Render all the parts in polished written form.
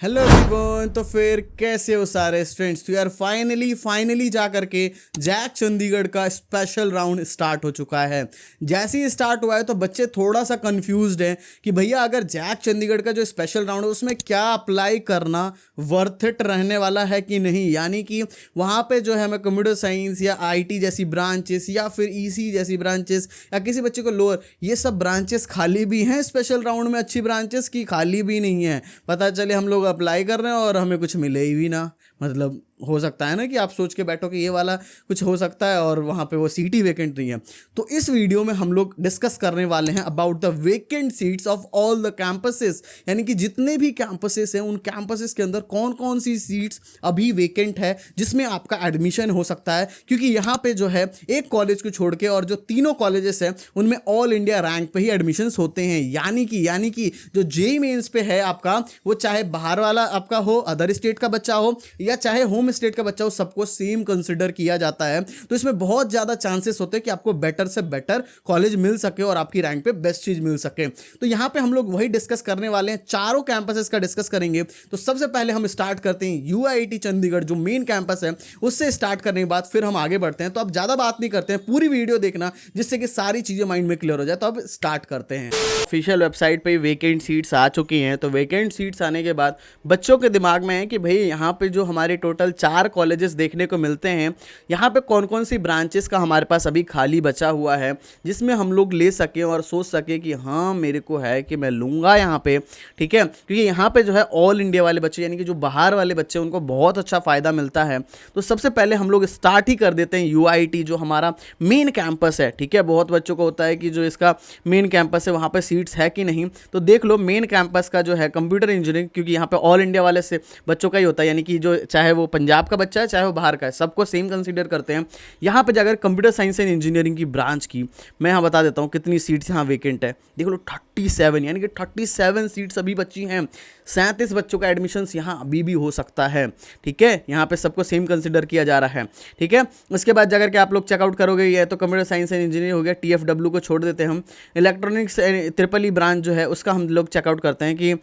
Hello everyone. तो फिर कैसे हो सारे स्टूडेंट्स। तो यार फाइनली जा करके जैक चंडीगढ़ का स्पेशल राउंड स्टार्ट हो चुका है। जैसे ही स्टार्ट हुआ है तो बच्चे थोड़ा सा कंफ्यूज्ड हैं कि भैया अगर जैक चंडीगढ़ का जो स्पेशल राउंड है उसमें क्या अप्लाई करना वर्थ इट रहने वाला है कि नहीं। यानी कि वहाँ पे जो है हमें कंप्यूटर साइंस या आईटी जैसी ब्रांचेस या फिर ईसी जैसी ब्रांचेस या किसी बच्चे को लोअर, ये सब ब्रांचेस खाली भी हैं स्पेशल राउंड में, अच्छी ब्रांचेस की खाली भी नहीं है। पता चले हम लोग अप्लाई कर रहे हैं और हमें कुछ मिले ही भी ना। मतलब हो सकता है ना कि आप सोच के बैठो कि ये वाला कुछ हो सकता है और वहाँ पे वो सीट ही वेकेंट नहीं है। तो इस वीडियो में हम लोग डिस्कस करने वाले हैं about the vacant seats of all the campuses. यानी कि जितने भी कैंपसेस हैं उन कैंपसेस के अंदर कौन कौन सी सीट्स अभी वेकेंट है जिसमें आपका एडमिशन हो सकता है। क्योंकि यहाँ पे जो है एक कॉलेज को छोड़ के और जो तीनों कॉलेजेस हैं उनमें ऑल इंडिया रैंक पे ही एडमिशन्स होते हैं। यानी कि जो जेईई मेंस पे है आपका, वो चाहे बाहर वाला आपका हो, अदर स्टेट का बच्चा हो या चाहे होम स्टेट का बच्चा हो, सबको सेम कंसिडर किया जाता है। तो इसमें बहुत ज़्यादा चांसेस होते हैं कि आपको बेटर से बेटर कॉलेज मिल सके और आपकी रैंक पे बेस्ट चीज़ मिल सके। तो यहाँ पे हम लोग वही डिस्कस करने वाले हैं, चारों कैंपसेस का डिस्कस करेंगे। तो सबसे पहले हम स्टार्ट करते हैं यूआईटी चंडीगढ़ जो मेन कैंपस है उससे स्टार्ट करने के बाद फिर हम आगे बढ़ते हैं। तो अब ज़्यादा बात नहीं करते हैं, पूरी वीडियो देखना जिससे कि सारी चीज़ें माइंड में क्लियर हो जाए। तो अब स्टार्ट करते हैं। ऑफिशियल वेबसाइट पे वैकेंट सीट्स आ चुकी हैं। तो वैकेंट सीट्स आने के बाद बच्चों के दिमाग में है कि भाई यहाँ पे जो हमारे टोटल 4 कॉलेजेस देखने को मिलते हैं, यहाँ पे कौन कौन सी ब्रांचेस का हमारे पास अभी खाली बचा हुआ है जिसमें हम लोग ले सकें और सोच सकें कि हाँ मेरे को है कि मैं लूँगा यहाँ पे। ठीक है, क्योंकि यहाँ पे जो है ऑल इंडिया वाले बच्चे यानी कि जो बाहर वाले बच्चे उनको बहुत अच्छा फ़ायदा मिलता है। तो सबसे पहले हम लोग स्टार्ट ही कर देते हैं यूआईटी जो हमारा मेन कैंपस है। ठीक है, बहुत बच्चों को होता है कि जो इसका मेन कैंपस है वहाँ पे सीट्स है कि नहीं। तो देख लो मेन कैंपस का जो है कंप्यूटर इंजीनियरिंग, क्योंकि यहाँ पे ऑल इंडिया वाले से बच्चों का ही होता है, यानी कि जो चाहे वो पंजाब का बच्चा है चाहे वो बाहर का है, सबको सेम कंसीडर करते हैं। यहाँ पे जाकर कंप्यूटर साइंस एंड इंजीनियरिंग की ब्रांच की मैं यहाँ बता देता हूँ कितनी सीट्स यहाँ वेकेंट है। देख लो 37, यानी कि 37 सीट्स अभी बची हैं। 37 बच्चों का एडमिशन्स यहाँ अभी भी हो सकता है। ठीक है, यहाँ पे सबको सेम कंसिडर किया जा रहा है। ठीक है, उसके बाद जाकर के आप लोग चेकआउट करोगे, ये तो कंप्यूटर साइंस एंड इंजीनियरिंग हो गया, टीएफडब्ल्यू को छोड़ देते हैं हम। इलेक्ट्रॉनिक्स ट्रिपल ई ब्रांच जो है उसका हम लोग चेकआउट करते हैं कि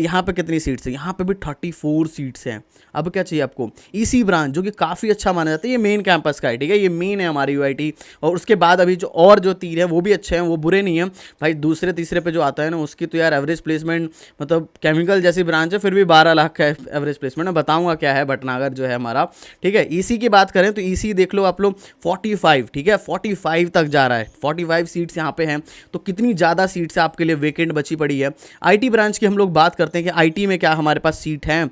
यहाँ पे कितनी सीट्स है। यहाँ पे भी 34 सीट्स हैं। अब क्या चाहिए आपको, ईसी ब्रांच जो कि काफ़ी अच्छा माना जाता है, ये मेन कैंपस का है। ठीक है, ये मेन है हमारी यूआईटी। और उसके बाद अभी जो और जो 3 है वो भी अच्छे हैं, वो बुरे नहीं हैं भाई। दूसरे तीसरे पे जो आता है ना उसकी तो यार एवरेज प्लेसमेंट, मतलब केमिकल जैसी ब्रांच है फिर भी 12 लाख का एवरेज प्लेसमेंट। मैं बताऊंगा क्या है भटनागर जो है हमारा। ठीक है, ईसी की बात करें तो ईसी देख लो आप लोग 45, ठीक है 45 तक जा रहा है। 45 सीट्स यहाँ पे हैं। तो कितनी ज़्यादा सीट्स आपके लिए वेकेंट बची पड़ी है। आईटी ब्रांच की हम लोग बात करते हैं कि आईटी में क्या हमारे पास सीट हैं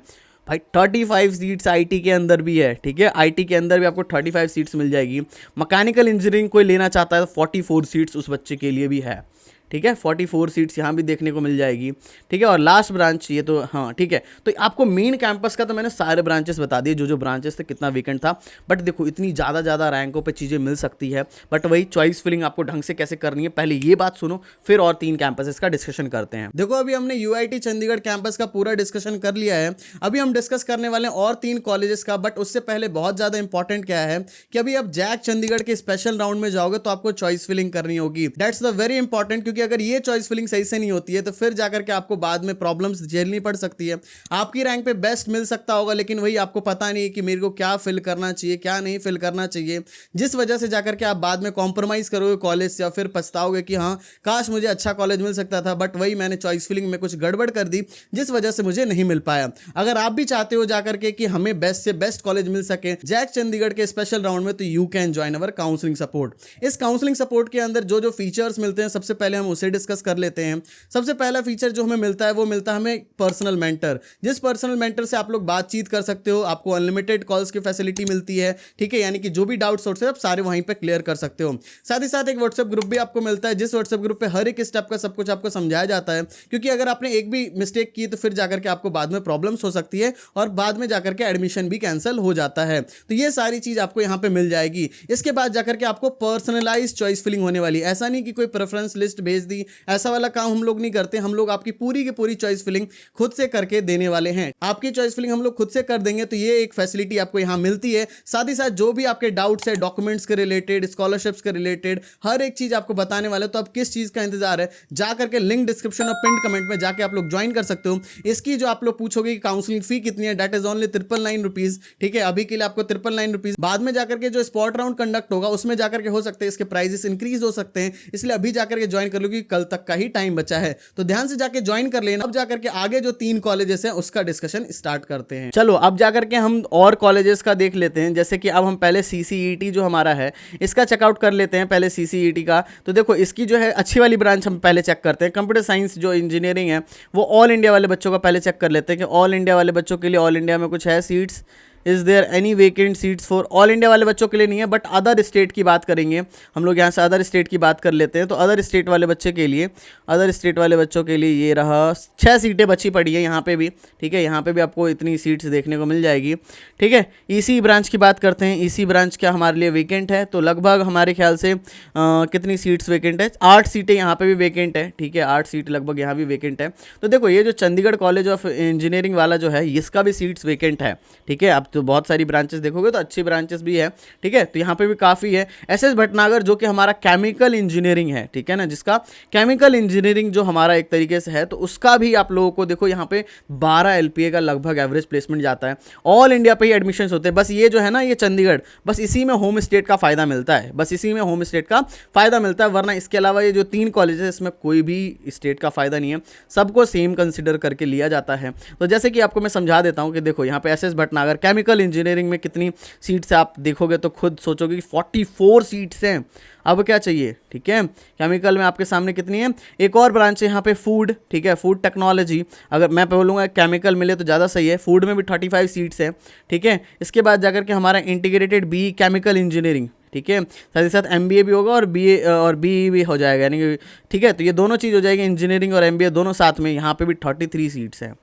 भाई। 35 सीट्स आईटी के अंदर भी है। ठीक है, आईटी के अंदर भी आपको 35 सीट्स मिल जाएगी। मैकेनिकल इंजीनियरिंग कोई लेना चाहता है तो 44 सीट्स उस बच्चे के लिए भी है। ठीक है, 44 सीट्स यहाँ भी देखने को मिल जाएगी। ठीक है, और लास्ट ब्रांच ये तो हाँ ठीक है। तो आपको मेन कैंपस का तो मैंने सारे ब्रांचेस बता दिए, जो ब्रांचेस थे कितना वेकेंट था। बट देखो इतनी ज़्यादा रैंकों पे चीज़ें मिल सकती है, बट वही चॉइस फिलिंग आपको ढंग से कैसे करनी है पहले ये बात सुनो, फिर और 3 कैंपसेस का डिस्कशन करते हैं। देखो अभी हमने यूआईटी चंडीगढ़ कैंपस का पूरा डिस्कशन कर लिया है। अभी हम डिस्कस करने वाले हैं और 3 कॉलेजेस का। बट उससे पहले बहुत ज़्यादा इंपॉर्टेंट क्या है कि अभी आप जैक चंडीगढ़ के स्पेशल राउंड में जाओगे तो आपको चॉइस फिलिंग करनी होगी। दैट्स द वेरी इंपॉर्टेंट, क्योंकि अगर ये चॉइस फिलिंग सही से नहीं होती है तो फिर जाकर के आपको बाद में प्रॉब्लम्स झेलनी पड़ सकती है। आपकी रैंक पे बेस्ट मिल सकता होगा लेकिन वही आपको पता नहीं है कि मेरे को क्या फिल करना चाहिए क्या नहीं फिल करना चाहिए, जिस वजह से जाकर के आप बाद में कॉम्प्रोमाइज करोगे कॉलेज से और फिर पछताओगे कि हाँ काश मुझे अच्छा कॉलेज मिल सकता था, बट वही मैंने चॉइस फिलिंग में कुछ गड़बड़ कर दी जिस वजह से मुझे नहीं मिल पाया। अगर आप भी चाहते हो जाकर के कि हमें बेस्ट से बेस्ट कॉलेज मिल सके जैक चंडीगढ़ के स्पेशल राउंड में, तो you can join our counselling support. इस काउंसलिंग सपोर्ट के अंदर जो फीचर्स मिलते हैं सबसे पहले हम उसे डिस्कस कर लेते हैं। सबसे पहला फीचर जो हमें मिलता है वो मिलता है हमें पर्सनल मेंटर, जिस पर्सनल मेंटर से आप लोग बातचीत कर सकते हो। आपको अनलिमिटेड कॉल्स की फैसिलिटी मिलती है। ठीक है, यानी कि जो भी डाउट्स होते हैं आप सारे वहीं पे क्लियर कर सकते हो। साथ ही साथ एक व्हाट्सएप ग्रुप भी आपको मिलता है, जिस व्हाट्सएप ग्रुप पे हर एक स्टेप का सब कुछ आपको समझाया जाता है। क्योंकि अगर आपने एक भी मिस्टेक की तो फिर जाकर के आपको बाद में प्रॉब्लम्स हो सकती है और बाद में जाकर के एडमिशन भी कैंसिल हो जाता है। तो ये सारी चीज आपको यहाँ पे मिल जाएगी। इसके बाद जाकर के आपको पर्सनलाइज चॉइस फिलिंग होने वाली। ऐसा नहीं कि कोई प्रेफरेंस लिस्ट भेज दी, ऐसा वाला काम हम लोग नहीं करते। हम लोग आपकी पूरी की पूरी चॉइस फिलिंग खुद से करके देने वाले हैं। आपकी चॉइस फिलिंग हम लोग खुद से कर देंगे, तो ये एक फैसिलिटी आपको यहाँ मिलती है। साथ ही साथ जो भी आपके डाउट्स है डॉक्यूमेंट्स के रिलेटेड, स्कॉलरशिप्स के रिलेटेड, हर एक चीज आपको बताने वाले। तो अब किस चीज का इंतजार है, जा करके लिंक डिस्क्रिप्शन और पिन कमेंट में जाके आप लोग ज्वाइन कर सकते हो। इसकी जो आप लोग पूछोगे कि काउंसलिंग फी कितनी है, दैट इज ओनली 999 रुपीज। ठीक है, अभी के लिए आपको 999 रुपीज। बाद में जाकर के जो स्पॉट राउंड कंडक्ट होगा उसमें जाकर के हो सकते हैं इसके प्राइजेस इंक्रीज हो सकते हैं, इसलिए अभी जाकर के ज्वाइन कर लो, क्योंकि कल तक का ही टाइम बचा है। तो ध्यान से जाके ज्वाइन कर लेना। अब जाकर के आगे जो 3 कॉलेजेस हैं उसका डिस्कशन स्टार्ट करते हैं। चलो अब जाकर के हम और कॉलेजेस का देख लेते हैं। जैसे कि अब हम पहले CCET जो हमारा है इसका चेकआउट कर लेते हैं पहले CCET का। तो देखो इसकी जो है अच्छी वाली ब्रांच हम पहले चेक करते हैं। कंप्यूटर साइंस जो इंजीनियरिंग है वो ऑल इंडिया वाले बच्चों का पहले चेक कर लेते हैं कि ऑल इंडिया वाले बच्चों के लिए ऑल इंडिया में कुछ है seats. Is there any vacant seats for all India वाले बच्चों के लिए नहीं है, बट अदर स्टेट की बात करेंगे हम लोग। यहाँ से अदर स्टेट की बात कर लेते हैं। तो अदर स्टेट वाले बच्चे के लिए, अदर स्टेट वाले बच्चों के लिए ये रहा 6 सीटें बची पड़ी है यहाँ पे भी। ठीक है, यहाँ पे भी आपको इतनी सीट्स देखने को मिल जाएगी। ठीक है, EC ब्रांच की बात करते हैं। EC ब्रांच क्या हमारे लिए वेकेंट है, तो लगभग हमारे ख्याल से कितनी सीट्स वेकेंट है, 8 सीटें यहाँ पे भी वेकेंट है। ठीक है, 8 सीट लगभग यहाँ भी वेकेंट है। तो देखो ये जो चंडीगढ़ कॉलेज ऑफ इंजीनियरिंग वाला जो है इसका भी सीट्स वेकेंट है। ठीक है, अब तो बहुत सारी ब्रांचेस देखोगे तो अच्छी ब्रांचेस भी है। ठीक है, तो यहाँ पे भी काफ़ी है। SS भटनागर जो कि हमारा केमिकल इंजीनियरिंग है, ठीक है ना, जिसका केमिकल इंजीनियरिंग जो हमारा एक तरीके से है, तो उसका भी आप लोगों को देखो यहाँ पे 12 LPA का लगभग एवरेज प्लेसमेंट जाता है। ऑल इंडिया पे ही एडमिशन होते हैं। बस ये जो है ना ये चंडीगढ़, बस इसी में होम स्टेट का फायदा मिलता है, बस इसी में होम स्टेट का फायदा मिलता है। वरना इसके अलावा ये जो 3 कॉलेज है इसमें कोई भी स्टेट का फायदा नहीं है, सबको सेम कंसिडर करके लिया जाता है। तो जैसे कि आपको मैं समझा देता हूँ कि देखो यहाँ पे SS भटनागर केमिकल इंजीनियरिंग में कितनी सीट्स है आप देखोगे तो खुद सोचोगे कि 44 सीट्स हैं। अब क्या चाहिए। ठीक है, केमिकल में आपके सामने कितनी है। एक और ब्रांच है यहाँ पे फूड। ठीक है, फूड टेक्नोलॉजी, अगर मैं बोलूँगा केमिकल मिले तो ज़्यादा सही है। फूड में भी 35 सीट्स है। ठीक है, इसके बाद जाकर के हमारा इंटीग्रेटेड BE केमिकल इंजीनियरिंग। ठीक है, साथ ही साथ MBA भी होगा और BA और BE भी हो जाएगा, यानी कि ठीक है, तो ये दोनों चीज़ हो जाएगी, इंजीनियरिंग और MBA दोनों साथ में। यहाँ पे भी 33 सीट्स हैं।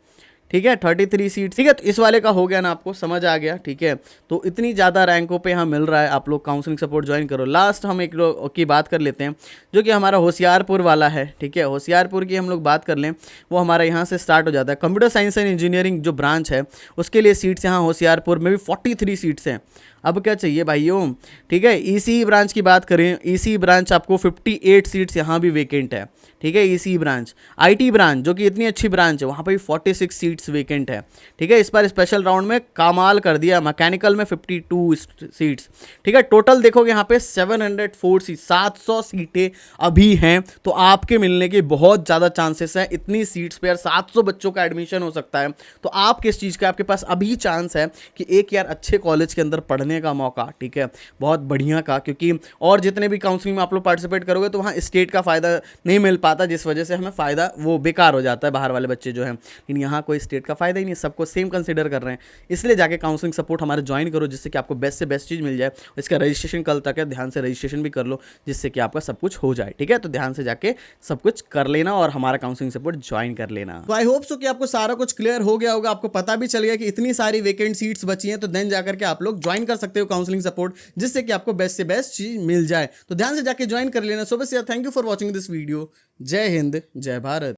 ठीक है, 33 सीट्स। ठीक है, तो इस वाले का हो गया ना, आपको समझ आ गया। ठीक है, तो इतनी ज़्यादा रैंकों पे यहाँ मिल रहा है, आप लोग काउंसलिंग सपोर्ट ज्वाइन करो। लास्ट हम एक लोग की बात कर लेते हैं जो कि हमारा होशियारपुर वाला है। ठीक है, होशियारपुर की हम लोग बात कर लें, वो हमारा यहाँ से स्टार्ट हो जाता है। कंप्यूटर साइंस एंड इंजीनियरिंग जो ब्रांच है उसके लिए सीट्स यहाँ होशियारपुर में भी 43 सीट्स हैं। अब क्या चाहिए भाइयों। ठीक है, EC ब्रांच की बात करें, EC ब्रांच आपको 58 सीट्स यहाँ भी वेकेंट है। ठीक है, EC ब्रांच। IT ब्रांच जो कि इतनी अच्छी ब्रांच है वहाँ पे भी 46 सीट्स वेकेंट है। ठीक है, इस बार स्पेशल राउंड में कमाल कर दिया, मैकेनिकल में 52 सीट्स। ठीक है, टोटल देखोगे यहाँ पे 704 सीट, 700 सीटें अभी हैं। तो आपके मिलने के बहुत ज़्यादा चांसेस हैं। इतनी सीट्स पे यार 700 बच्चों का एडमिशन हो सकता है। तो आप किस चीज़ का, आपके पास अभी चांस है कि एक यार अच्छे कॉलेज के अंदर पढ़ने का मौका। ठीक है, बहुत बढ़िया का, क्योंकि और जितने भी काउंसलिंग में आप लोग पार्टिसिपेट करोगे तो वहाँ स्टेट का फ़ायदा नहीं मिल पाता, जिस वजह से हमें फ़ायदा वो बेकार हो जाता है बाहर वाले बच्चे जो हैं। लेकिन यहाँ कोई स्टेट का फ़ायदा ही नहीं, सबको सेम कंसिडर कर रहे हैं। इसलिए जाके काउंसलिंग सपोर्ट हमारे ज्वाइन करो, जिससे कि आपको बेस्ट से बेस्ट चीज़ मिल जाए। इसका रजिस्ट्रेशन कल तक है, ध्यान से रजिस्ट्रेशन भी कर लो, जिससे कि आपका सब कुछ हो जाए। ठीक है, तो ध्यान से जाके सब कुछ कर लेना और हमारा काउंसलिंग सपोर्ट ज्वाइन कर लेना। तो आई होप सो कि आपको सारा कुछ क्लियर हो गया होगा, आपको पता भी चल गया कि इतनी सारी वेकेंट सीट्स बची हैं। तो देन जाकर के आप लोग ज्वाइन कर सकते हो काउंसलिंग सपोर्ट, जिससे कि आपको बेस्ट से बेस्ट चीज मिल जाए। तो ध्यान से जाके ज्वाइन कर लेना। सो बस यार, thank you for watching this video. जय हिंद, जय भारत।